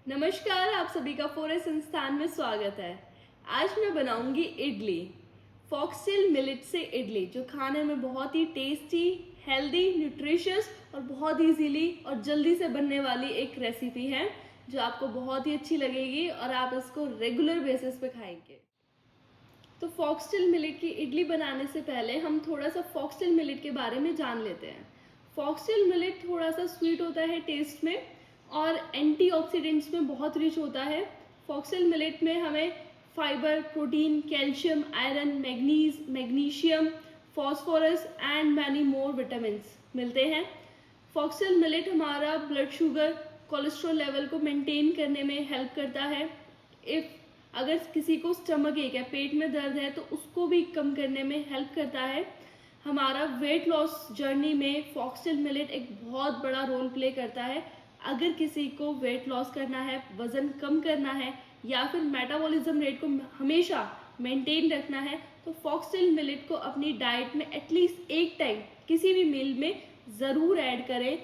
नमस्कार, आप सभी का फोरेस्ट संस्थान में स्वागत है। आज मैं बनाऊंगी इडली। फॉक्सटेल मिलेट से इडली, जो खाने में बहुत ही टेस्टी, हेल्दी, न्यूट्रिशियस और बहुत इजीली और जल्दी से बनने वाली एक रेसिपी है, जो आपको बहुत ही अच्छी लगेगी और आप इसको रेगुलर बेसिस पे खाएंगे। तो फॉक्सटेल मिलेट की इडली बनाने से पहले हम थोड़ा सा फॉक्सटेल मिलेट के बारे में जान लेते हैं। फॉक्सटेल मिलेट थोड़ा सा स्वीट होता है टेस्ट में और एंटीऑक्सीडेंट्स में बहुत रिच होता है। फॉक्सटेल मिलेट में हमें fibre, protein, calcium, iron, manganese, magnesium, phosphorus and many more vitamins मिलते हैं। फॉक्सटेल मिलेट हमारा ब्लड शुगर, कोलेस्ट्रॉल लेवल को मेंटेन करने में हेल्प करता है। इफ़ अगर किसी को स्टमक एक है, पेट में दर्द है, तो उसको भी कम करने में हेल्प करता है। हमारा वेट लॉस जर्नी में फॉक्सटेल मिलेट एक बहुत बड़ा रोल प्ले करता है। अगर किसी को वेट लॉस करना है, वज़न कम करना है या फिर मेटाबॉलिज्म रेट को हमेशा मेंटेन रखना है, तो फॉक्सटेल मिलेट को अपनी डाइट में एटलीस्ट एक टाइम किसी भी मील में ज़रूर ऐड करें।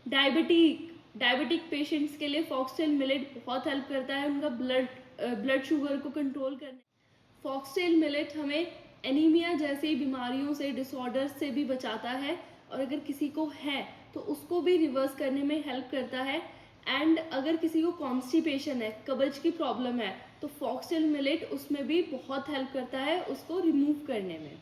डायबिटिक पेशेंट्स के लिए फॉक्सटेल मिलेट बहुत हेल्प करता है उनका ब्लड शुगर को कंट्रोल करने। फॉक्सटेल मिलेट हमें एनीमिया जैसी बीमारियों से, डिसऑर्डर से भी बचाता है और अगर किसी को है तो उसको भी रिवर्स करने में हेल्प करता है। एंड अगर किसी को कॉन्स्टिपेशन है, कब्ज की प्रॉब्लम है, तो फॉक्सटेल मिलेट उसमें भी बहुत हेल्प करता है उसको रिमूव करने में।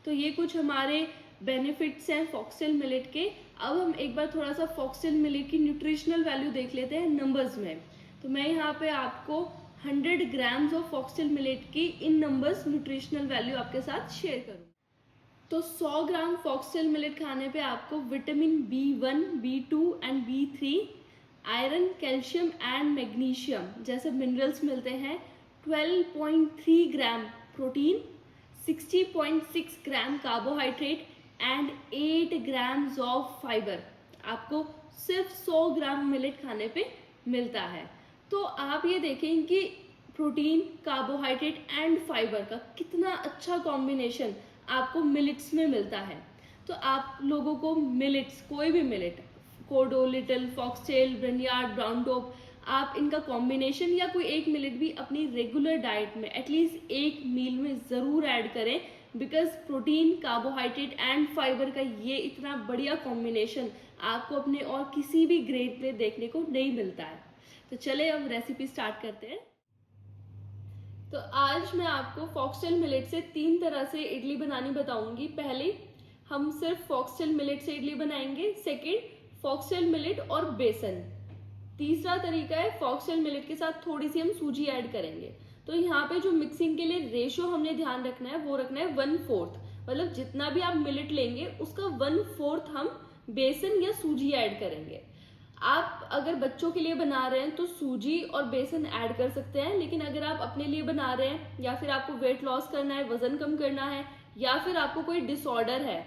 तो ये कुछ हमारे बेनिफिट्स हैं फॉक्सटेल मिलेट के। अब हम एक बार थोड़ा सा फॉक्सटेल मिलेट की न्यूट्रिशनल वैल्यू देख लेते हैं नंबर्स में। तो मैं यहाँ पे आपको 100 ग्राम्स ऑफ फॉक्सटेल मिलेट की इन नंबर्स न्यूट्रिशनल वैल्यू आपके साथ शेयर करूँ। तो 100 ग्राम फॉक्सटेल मिलेट खाने पे आपको vitamin B1, B2 and B3, iron, calcium and magnesium जैसे मिनरल्स मिलते हैं। 12.3 gram protein, 60.6 gram carbohydrate and 8 grams of fibre आपको सिर्फ 100 ग्राम मिलेट खाने पे मिलता है। तो आप ये देखें कि प्रोटीन, कार्बोहाइड्रेट एंड फाइबर का कितना अच्छा कॉम्बिनेशन आपको मिलेट्स में मिलता है। तो आप लोगों को मिलेट्स, कोई भी मिलेट, कोडो, लिटिल, फॉक्सटेल, ब्रनयार्ड, ब्राउन टॉप, आप इनका कॉम्बिनेशन या कोई एक मिलेट भी अपनी रेगुलर डाइट में एटलीस्ट एक मील में ज़रूर ऐड करें। Because protein, carbohydrate and fibre का ये इतना बढ़िया कॉम्बिनेशन आपको अपने और किसी भी ग्रेड में देखने को नहीं मिलता है। तो चले अब रेसिपी स्टार्ट करते हैं। तो आज मैं आपको फॉक्सटेल मिलेट से 3 तरह से इडली बनानी बताऊंगी। पहले हम सिर्फ फॉक्सटेल मिलेट से इडली बनाएंगे, सेकंड फॉक्सटेल मिलेट और बेसन, तीसरा तरीका है फॉक्सटेल मिलेट के साथ थोड़ी सी हम सूजी ऐड करेंगे। तो यहाँ पे जो मिक्सिंग के लिए रेशियो हमने ध्यान रखना है वो रखना है 1/4, मतलब जितना भी आप मिलेट लेंगे उसका 1/4 हम बेसन या सूजी ऐड करेंगे। आप अगर बच्चों के लिए बना रहे हैं तो सूजी और बेसन ऐड कर सकते हैं, लेकिन अगर आप अपने लिए बना रहे हैं या फिर आपको वेट लॉस करना है, वजन कम करना है, या फिर आपको कोई डिसऑर्डर है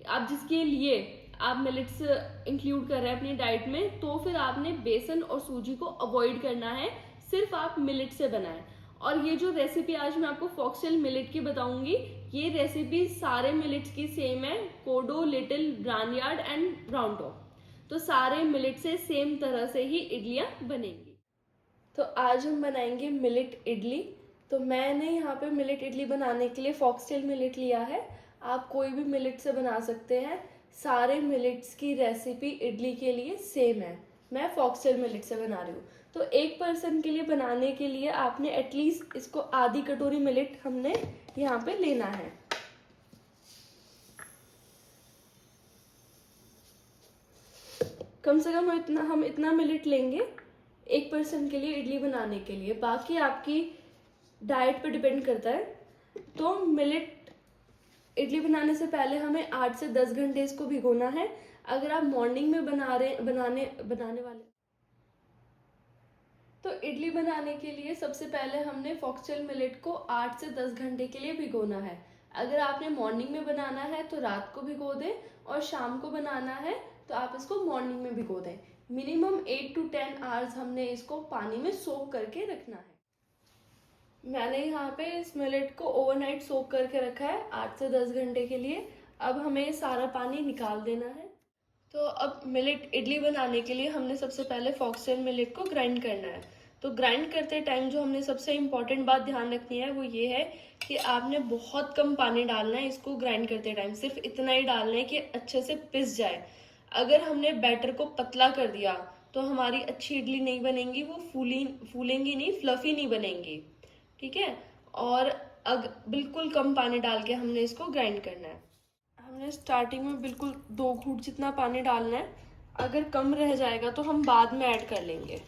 आप जिसके लिए आप मिलेट्स इंक्लूड कर रहे हैं अपनी डाइट में, तो फिर आपने बेसन और सूजी को अवॉइड करना है, सिर्फ आप मिलेट से बनाएं। और ये जो रेसिपी आज मैं आपको फॉक्सटेल मिलेट की बताऊंगी, ये रेसिपी सारे मिलेट्स की सेम है, कोडो, लिटिल, ब्रानयार्ड एंड ब्राउन टॉप। तो सारे मिलेट से सेम तरह से ही इडलियां बनेंगी। तो आज हम बनाएंगे मिलेट इडली। तो मैंने यहाँ पे मिलेट इडली बनाने के लिए फॉक्सटेल मिलेट लिया है। आप कोई भी मिलेट से बना सकते हैं, सारे मिलेट्स की रेसिपी इडली के लिए सेम है। मैं फॉक्सटेल मिलेट से बना रही हूँ। तो एक पर्सन के लिए बनाने के लिए आपने एटलीस्ट इसको आधी कटोरी मिलेट हमने यहाँ पे लेना है। कम से कम हम इतना मिलेट लेंगे एक पर्सन के लिए इडली बनाने के लिए। बाकी आपकी डाइट पे डिपेंड करता है। तो मिलेट इडली बनाने से पहले हमें 8 से 10 घंटे इसको भिगोना है। अगर आप मॉर्निंग में बनाने वाले, तो इडली बनाने के लिए सबसे पहले हमने फॉक्सटेल मिलेट को 8 से 10 घंटे के लिए भिगोना है। अगर आपने मॉर्निंग में बनाना है तो रात को भिगो दें, और शाम को बनाना है तो आप इसको मॉर्निंग में भिगो दें। मिनिमम 8 to 10 आवर्स हमने इसको पानी में सोक करके रखना है। मैंने यहाँ पे इस मिलेट को ओवरनाइट सोक करके रखा है 8 से 10 घंटे के लिए। अब हमें सारा पानी निकाल देना है। तो अब मिलेट इडली बनाने के लिए हमने सबसे पहले फॉक्सटेल मिलेट को ग्राइंड करना है। तो ग्राइंड करते टाइम जो हमने सबसे इम्पोर्टेंट बात ध्यान रखनी है वो ये है कि आपने बहुत कम पानी डालना है इसको ग्राइंड करते टाइम, सिर्फ इतना ही डालना है कि अच्छे से पिस जाए। अगर हमने बैटर को पतला कर दिया तो हमारी अच्छी इडली नहीं बनेंगी, वो फूलेंगी नहीं, फ्लफी नहीं बनेंगी, ठीक है। और बिल्कुल कम पानी डाल के हमने इसको ग्राइंड करना है। हमने स्टार्टिंग में बिल्कुल 2 घूंट जितना पानी डालना है, अगर कम रह जाएगा तो हम बाद में ऐड कर लेंगे।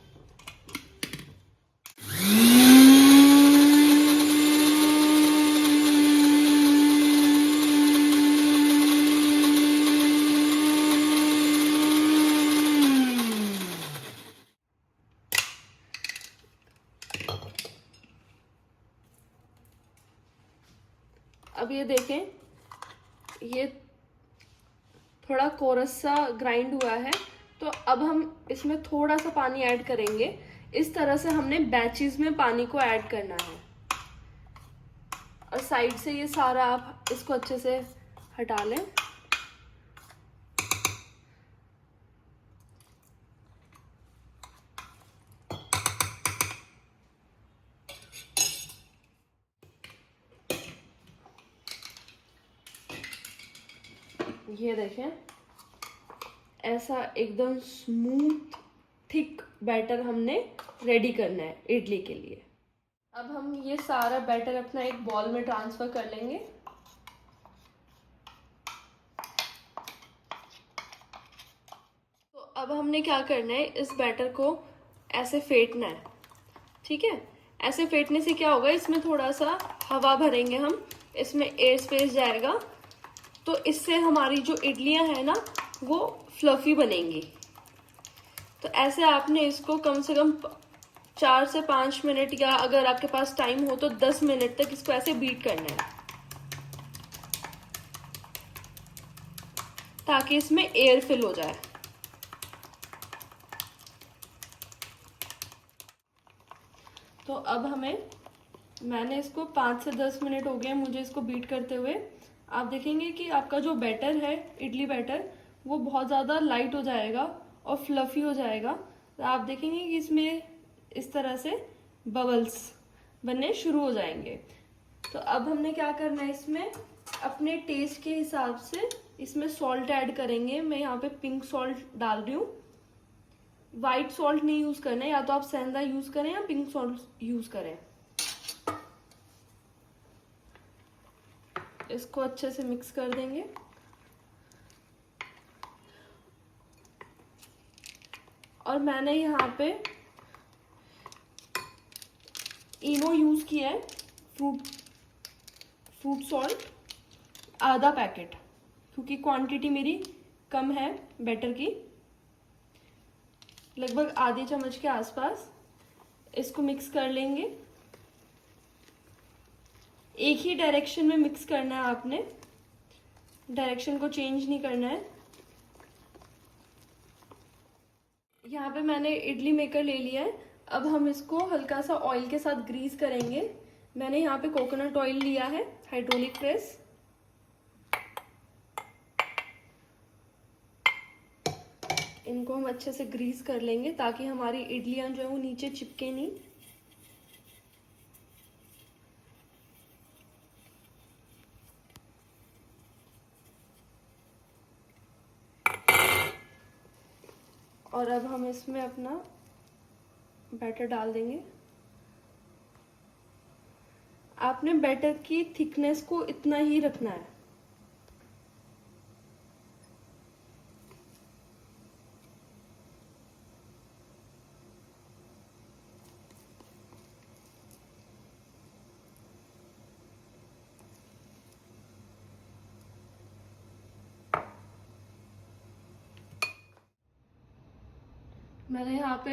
अब ये देखें, ये थोड़ा कोरस सा ग्राइंड हुआ है, तो अब हम इसमें थोड़ा सा पानी ऐड करेंगे। इस तरह से हमने बैचेस में पानी को ऐड करना है। और साइड से ये सारा आप इसको अच्छे से हटा लें। ये देखें, ऐसा एकदम स्मूथ थिक बैटर हमने रेडी करना है इडली के लिए। अब हम ये सारा बैटर अपना एक बॉल में ट्रांसफर कर लेंगे। तो अब हमने क्या करना है, इस बैटर को ऐसे फेंटना है, ठीक है। ऐसे फेंटने से क्या होगा, इसमें थोड़ा सा हवा भरेंगे हम, इसमें एयर स्पेस जाएगा, तो इससे हमारी जो इडलियां हैं ना वो फ्लफी बनेंगी। तो ऐसे आपने इसको कम से कम 4 से 5 मिनट, या अगर आपके पास टाइम हो तो 10 मिनट तक इसको ऐसे बीट करना है, ताकि इसमें एयर फिल हो जाए। तो अब मैंने इसको 5 से 10 मिनट हो गए मुझे इसको बीट करते हुए। आप देखेंगे कि आपका जो बैटर है, इडली बैटर, वो बहुत ज़्यादा लाइट हो जाएगा और फ्लफी हो जाएगा। तो आप देखेंगे कि इसमें इस तरह से बबल्स बनने शुरू हो जाएंगे। तो अब हमने क्या करना है, इसमें अपने टेस्ट के हिसाब से इसमें सॉल्ट ऐड करेंगे। मैं यहाँ पे पिंक सॉल्ट डाल रही हूँ, वाइट सॉल्ट नहीं यूज करना है, या तो आप सेंधा यूज करें या पिंक सॉल्ट यूज करें। इसको अच्छे से मिक्स कर देंगे। और मैंने यहाँ पे इनो यूज किया है, फ्रूट सॉल्ट, आधा पैकेट, क्योंकि क्वांटिटी मेरी कम है बैटर की, लगभग आधे चम्मच के आसपास। इसको मिक्स कर लेंगे। एक ही डायरेक्शन में मिक्स करना है आपने, डायरेक्शन को चेंज नहीं करना है। यहाँ पे मैंने इडली मेकर ले लिया है। अब हम इसको हल्का सा ऑयल के साथ ग्रीस करेंगे। मैंने यहाँ पे कोकोनट ऑयल लिया है, हाइड्रोलिक प्रेस। इनको हम अच्छे से ग्रीस कर लेंगे ताकि हमारी इडलियां जो है वो नीचे चिपके नहीं। और अब हम इसमें अपना बैटर डाल देंगे। आपने बैटर की थिकनेस को इतना ही रखना है। मैंने यहाँ पे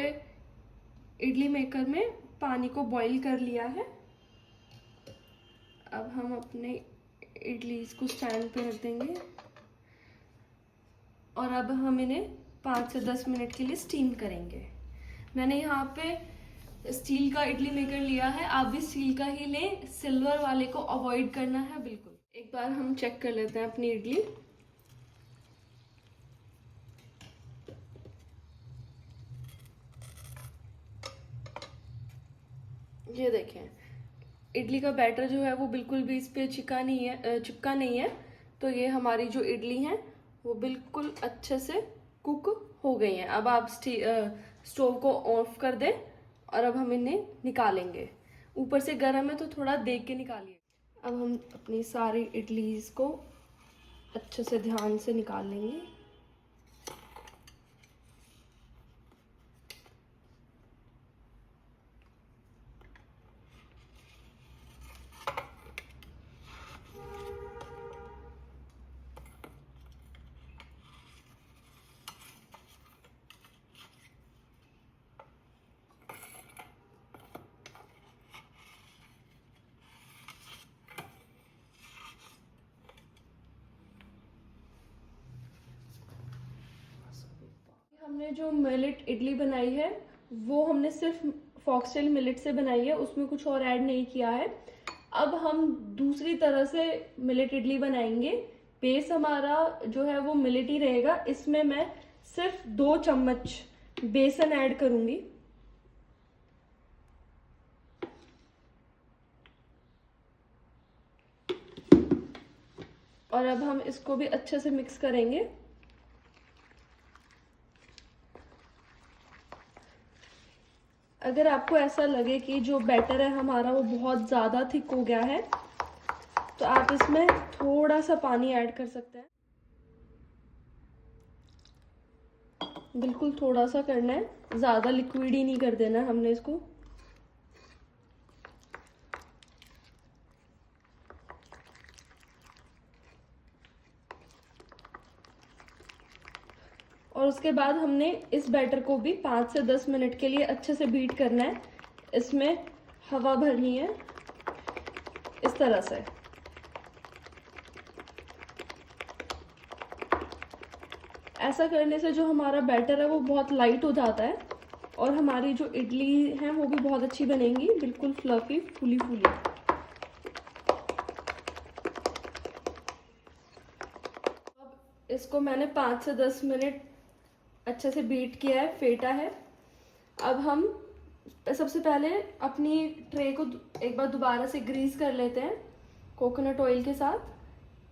इडली मेकर में पानी को बॉईल कर लिया है। अब हम अपने इडली को स्टैंड पे रख देंगे और अब हम इन्हें 5 से 10 मिनट के लिए स्टीम करेंगे। मैंने यहाँ पे स्टील का इडली मेकर लिया है, आप भी स्टील का ही लें, सिल्वर वाले को अवॉइड करना है बिल्कुल। एक बार हम चेक कर लेते हैं अपनी इडली। ये देखें, इडली का बैटर जो है वो बिल्कुल भी इस पे चिपका नहीं है। तो ये हमारी जो इडली है वो बिल्कुल अच्छे से कुक हो गई हैं। अब आप स्टोव को ऑफ कर दें और अब हम इन्हें निकालेंगे। ऊपर से गर्म है तो थोड़ा देख के निकालिए। अब हम अपनी सारी इडलीज को अच्छे से ध्यान से निकाल लेंगे। हमने जो मिलेट इडली बनाई है वो हमने सिर्फ फॉक्सटेल मिलेट से बनाई है, उसमें कुछ और ऐड नहीं किया है। अब हम दूसरी तरह से मिलेट इडली बनाएंगे। बेस हमारा जो है वो मिलेट ही रहेगा। इसमें मैं सिर्फ 2 चम्मच बेसन ऐड करूंगी। और अब हम इसको भी अच्छे से मिक्स करेंगे। अगर आपको ऐसा लगे कि जो बैटर है हमारा वो बहुत ज़्यादा थिक हो गया है तो आप इसमें थोड़ा सा पानी ऐड कर सकते हैं। बिल्कुल थोड़ा सा करना है, ज़्यादा लिक्विड ही नहीं कर देना है हमने इसको। और उसके बाद हमने इस बैटर को भी 5 से 10 मिनट के लिए अच्छे से बीट करना है। इसमें हवा भरनी है इस तरह से। ऐसा करने से जो हमारा बैटर है वो बहुत लाइट हो जाता है और हमारी जो इडली है वो भी बहुत अच्छी बनेंगी, बिल्कुल फ्लफी, फूली फूली। अब इसको मैंने 5 से 10 मिनट अच्छे से बीट किया है, फेंटा है। अब हम सबसे पहले अपनी ट्रे को एक बार दोबारा से ग्रीस कर लेते हैं कोकोनट ऑयल के साथ,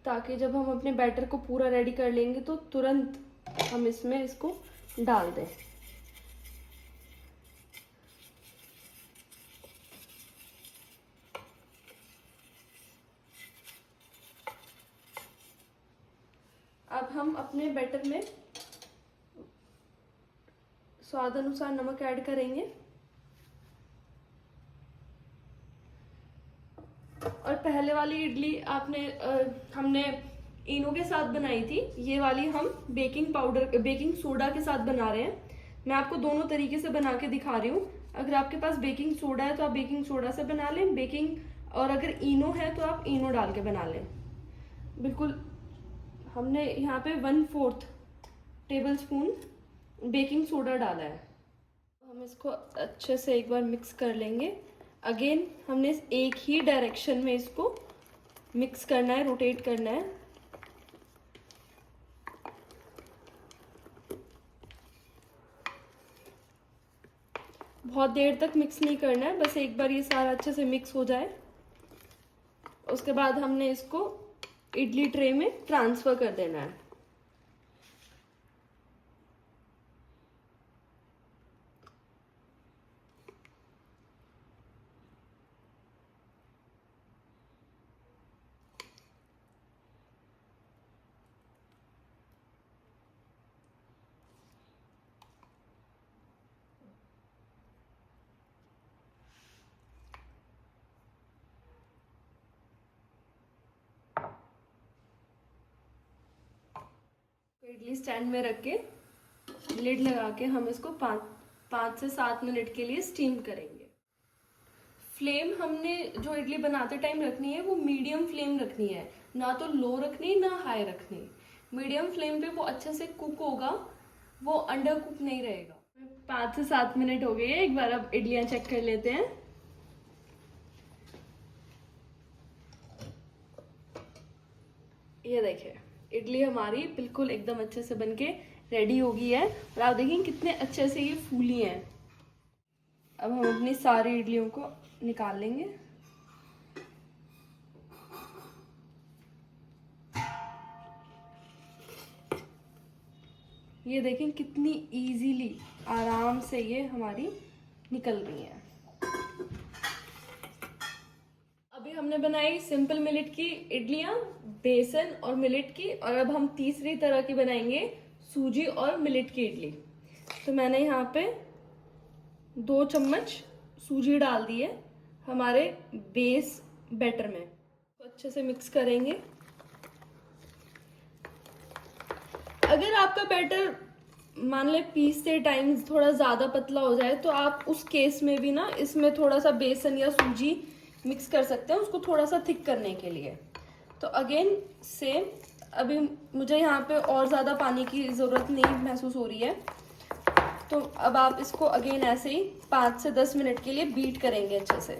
ताकि जब हम अपने बैटर को पूरा रेडी कर लेंगे तो तुरंत हम इसमें इसको डाल दें। अब हम अपने बैटर में स्वाद अनुसार नमक ऐड करेंगे। और पहले वाली इडली हमने इनो के साथ बनाई थी, ये वाली हम बेकिंग सोडा के साथ बना रहे हैं। मैं आपको दोनों तरीके से बना के दिखा रही हूँ। अगर आपके पास बेकिंग सोडा है तो आप बेकिंग सोडा से बना लें, और अगर इनो है तो आप इनो डाल के बना लें। बिल्कुल हमने यहाँ पे 1/4 टेबल स्पून बेकिंग सोडा डाला है। हम इसको अच्छे से एक बार मिक्स कर लेंगे। अगेन हमने एक ही डायरेक्शन में इसको मिक्स करना है, रोटेट करना है। बहुत देर तक मिक्स नहीं करना है, बस एक बार ये सारा अच्छे से मिक्स हो जाए। उसके बाद हमने इसको इडली ट्रे में ट्रांसफर कर देना है। इडली स्टैंड में रख के लिड लगा के हम इसको 5 से 7 मिनट के लिए स्टीम करेंगे। फ्लेम हमने जो इडली बनाते टाइम रखनी है वो मीडियम फ्लेम रखनी है, ना तो लो रखनी ना हाई रखनी। मीडियम फ्लेम पे वो अच्छे से कुक होगा, वो अंडर कुक नहीं रहेगा। 5 से 7 मिनट हो गए, एक बार अब इडलियां चेक कर लेते हैं। ये देखिए, इडली हमारी बिल्कुल एकदम अच्छे से बनके रेडी हो गई है। और आप देखिए कितने अच्छे से ये फूली हैं। अब हम अपनी सारी इडलियों को निकाल लेंगे। ये देखें कितनी इजीली आराम से ये हमारी निकल रही है। अभी हमने बनाई सिंपल मिलेट की इडलियां, बेसन और मिलेट की, और अब हम तीसरी तरह की बनाएंगे सूजी और मिलेट की इडली। तो मैंने यहाँ पे 2 चम्मच सूजी डाल दी है हमारे बेस बैटर में। तो अच्छे से मिक्स करेंगे। अगर आपका बैटर मान ले पीसते टाइम थोड़ा ज़्यादा पतला हो जाए तो आप उस केस में भी ना इसमें थोड़ा सा बेसन या सूजी मिक्स कर सकते हैं उसको थोड़ा सा थिक करने के लिए। तो अगेन सेम, अभी मुझे यहाँ पे और ज़्यादा पानी की ज़रूरत नहीं महसूस हो रही है। तो अब आप इसको अगेन ऐसे ही 5 से 10 मिनट के लिए बीट करेंगे अच्छे से।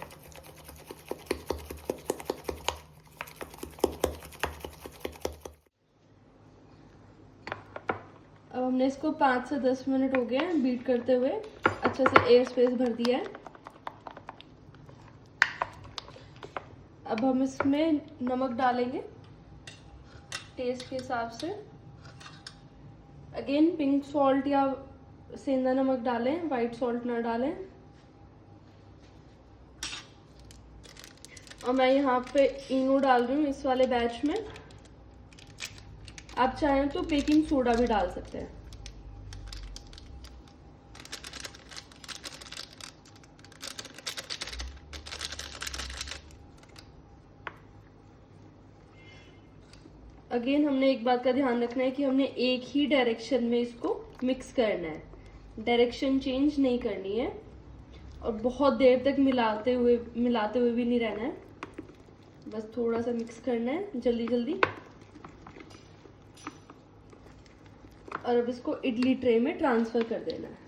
अब हमने इसको 5 से 10 मिनट हो गए हैं बीट करते हुए, अच्छे से एयर स्पेस भर दिया है। अब हम इसमें नमक डालेंगे टेस्ट के हिसाब से। अगेन पिंक सॉल्ट या सेंधा नमक डालें, वाइट सॉल्ट ना डालें। और मैं यहाँ पे इनो डाल रही हूँ इस वाले बैच में। आप चाहें तो बेकिंग सोडा भी डाल सकते हैं। अगेन हमने एक बात का ध्यान रखना है कि हमने एक ही डायरेक्शन में इसको मिक्स करना है, डायरेक्शन चेंज नहीं करनी है। और बहुत देर तक मिलाते हुए भी नहीं रहना है, बस थोड़ा सा मिक्स करना है जल्दी जल्दी। और अब इसको इडली ट्रे में ट्रांसफर कर देना है।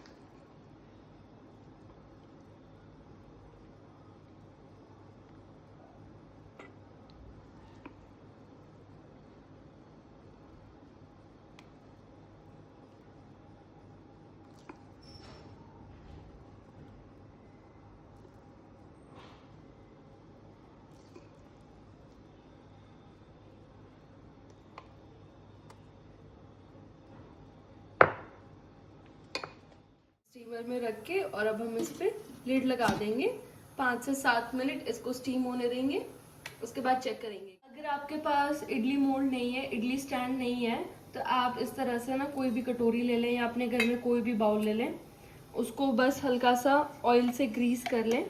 स्टीमर में रख के और अब हम इस पे लिड लगा देंगे। 5 से 7 मिनट इसको स्टीम होने देंगे, उसके बाद चेक करेंगे। अगर आपके पास इडली मोल्ड नहीं है, इडली स्टैंड नहीं है, तो आप इस तरह से ना कोई भी कटोरी ले लें या अपने घर में कोई भी बाउल ले लें, उसको बस हल्का सा ऑयल से ग्रीस कर लें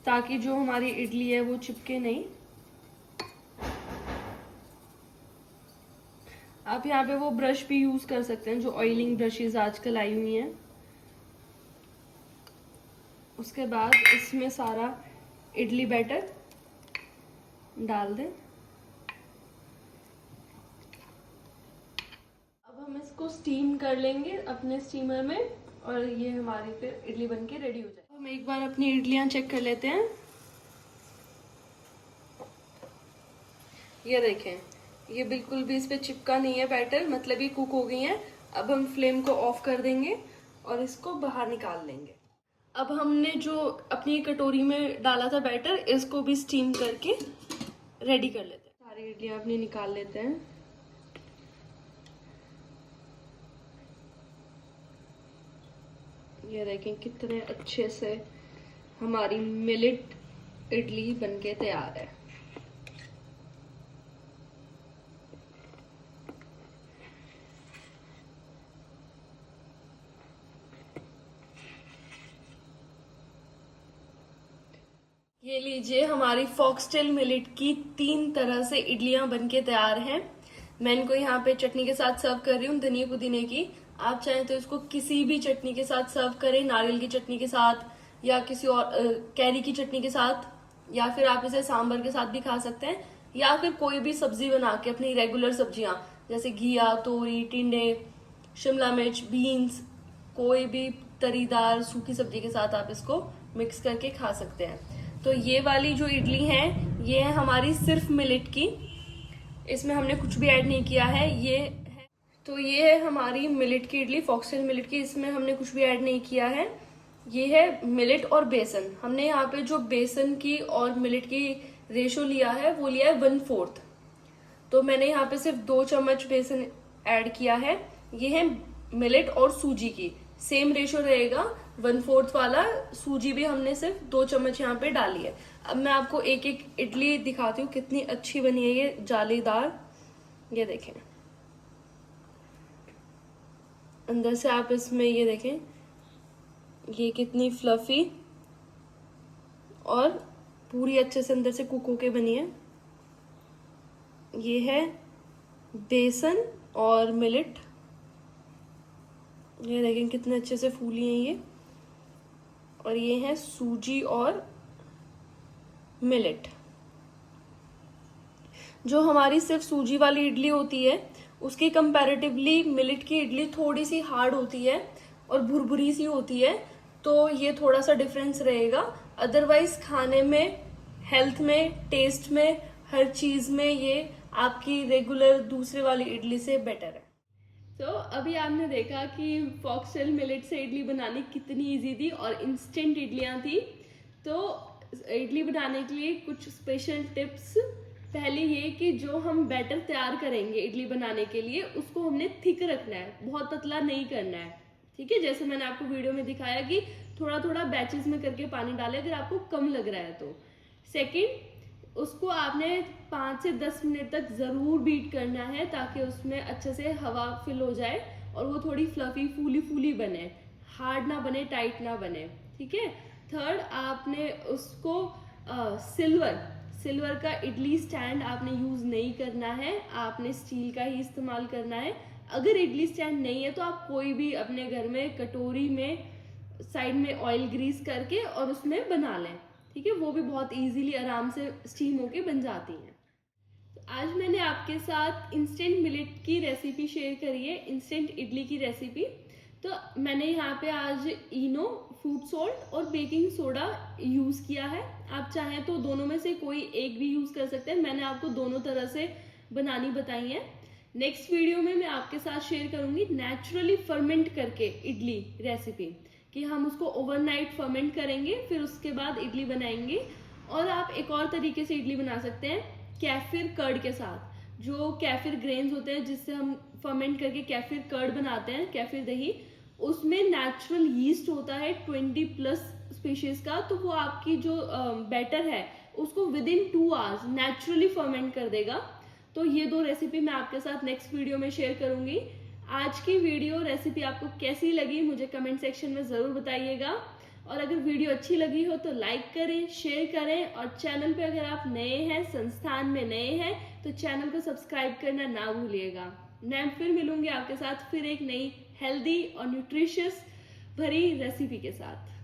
ताकि जो हमारी इडली है वो चिपके नहीं। आप यहाँ पे वो ब्रश भी यूज कर सकते हैं जो ऑयलिंग ब्रशेस आजकल आई हुई हैं। उसके बाद इसमें सारा इडली बैटर डाल दें। अब हम इसको स्टीम कर लेंगे अपने स्टीमर में और ये हमारी फिर इडली बनके रेडी हो जाए। हम एक बार अपनी इडलियां चेक कर लेते हैं। ये देखें, ये बिल्कुल भी इस पे चिपका नहीं है बैटर, मतलब ये कुक हो गई हैं। अब हम फ्लेम को ऑफ कर देंगे और इसको बाहर निकाल लेंगे। अब हमने जो अपनी कटोरी में डाला था बैटर, इसको भी स्टीम करके रेडी कर लेते हैं। सारी इडलियां अपनी निकाल लेते हैं। ये देखें कितने अच्छे से हमारी मिलेट इडली बनके तैयार है। ये लीजिए, हमारी फॉक्सटेल मिलेट की 3 तरह से इडलियां बनके तैयार हैं। मैं इनको यहाँ पे चटनी के साथ सर्व कर रही हूँ, धनिया पुदीने की। आप चाहें तो इसको किसी भी चटनी के साथ सर्व करें, नारियल की चटनी के साथ या किसी और कैरी की चटनी के साथ, या फिर आप इसे सांभर के साथ भी खा सकते हैं, या फिर कोई भी सब्जी बना के अपनी रेगुलर सब्जियां जैसे घिया, तोरी, टिंडे, शिमला मिर्च, बीन्स, कोई भी तरीदार सूखी सब्जी के साथ आप इसको मिक्स करके खा सकते हैं। तो ये वाली जो इडली है ये है हमारी सिर्फ मिलेट की, इसमें हमने कुछ भी ऐड नहीं किया है। ये है तो ये है हमारी मिलेट की इडली, फॉक्सटेल मिलेट की। इसमें हमने कुछ भी ऐड नहीं किया है। ये है मिलेट और बेसन। हमने यहाँ पे जो बेसन की और मिलेट की रेशो लिया है वो लिया है 1/4। तो मैंने यहाँ पे सिर्फ 2 चम्मच बेसन ऐड किया है। ये है मिलेट और सूजी की, सेम रेशो रहेगा 1/4 वाला। सूजी भी हमने सिर्फ 2 चम्मच यहाँ पे डाली है। अब मैं आपको एक एक इडली दिखाती हूँ कितनी अच्छी बनी है ये जालीदार। ये देखें, अंदर से आप इसमें ये देखें ये कितनी फ्लफी और पूरी अच्छे से अंदर से कुक होके बनी है। ये है बेसन और मिलेट, ये देखें कितने अच्छे से फूली हैं ये। और ये है सूजी और मिलेट। जो हमारी सिर्फ सूजी वाली इडली होती है उसके कंपैरेटिवली मिलेट की इडली थोड़ी सी हार्ड होती है और भुरभुरी सी होती है, तो ये थोड़ा सा डिफरेंस रहेगा। अदरवाइज खाने में, हेल्थ में, टेस्ट में, हर चीज में ये आपकी रेगुलर दूसरे वाली इडली से बेटर है। तो अभी आपने देखा कि फॉक्सटेल मिलेट से इडली बनानी कितनी इजी थी और इंस्टेंट इडलियां थी। तो इडली बनाने के लिए कुछ स्पेशल टिप्स। पहले ये कि जो हम बैटर तैयार करेंगे इडली बनाने के लिए उसको हमने थिक रखना है, बहुत पतला नहीं करना है। ठीक है, जैसे मैंने आपको वीडियो में दिखाया कि थोड़ा थोड़ा बैचेस में करके पानी डालें अगर आपको कम लग रहा है तो। सेकंड, उसको आपने 5 से 10 मिनट तक जरूर बीट करना है ताकि उसमें अच्छे से हवा फिल हो जाए और वो थोड़ी फ्लफी फूली फूली बने, हार्ड ना बने, टाइट ना बने। ठीक है। थर्ड, आपने उसको सिल्वर का इडली स्टैंड आपने यूज नहीं करना है, आपने स्टील का ही इस्तेमाल करना है। अगर इडली स्टैंड नहीं है तो आप कोई भी अपने घर में कटोरी में साइड में ऑयल ग्रीस करके और उसमें बना लें। ठीक है, वो भी बहुत इजीली आराम से स्टीम होके बन जाती हैं। तो आज मैंने आपके साथ इंस्टेंट मिलेट की रेसिपी शेयर करी है, इंस्टेंट इडली की रेसिपी। तो मैंने यहाँ पे आज इनो, फ्रूट सॉल्ट और बेकिंग सोडा यूज किया है। आप चाहें तो दोनों में से कोई एक भी यूज कर सकते हैं, मैंने आपको दोनों तरह से बनानी बताई है। नेक्स्ट वीडियो में मैं आपके साथ शेयर करूंगी नेचुरली फर्मेंट करके इडली रेसिपी, कि हम उसको ओवरनाइट फर्मेंट करेंगे फिर उसके बाद इडली बनाएंगे। और आप एक और तरीके से इडली बना सकते हैं कैफिर कर्ड के साथ। जो कैफिर ग्रेन्स होते हैं जिससे हम फर्मेंट करके कैफिर कर्ड बनाते हैं, कैफिर दही, उसमें नेचुरल यीस्ट होता है 20+ स्पीशीज का। तो वो आपकी जो बैटर है उसको विदिन 2 आवर्स नेचुरली फर्मेंट कर देगा। तो ये 2 रेसिपी मैं आपके साथ नेक्स्ट वीडियो में शेयर करूंगी। आज की वीडियो रेसिपी आपको कैसी लगी मुझे कमेंट सेक्शन में जरूर बताइएगा। और अगर वीडियो अच्छी लगी हो तो लाइक करें, शेयर करें, और चैनल पे अगर आप नए हैं, संस्थान में नए हैं, तो चैनल को सब्सक्राइब करना ना भूलिएगा। मैं फिर मिलूंगी आपके साथ फिर एक नई हेल्दी और न्यूट्रिशियस भरी रेसिपी के साथ।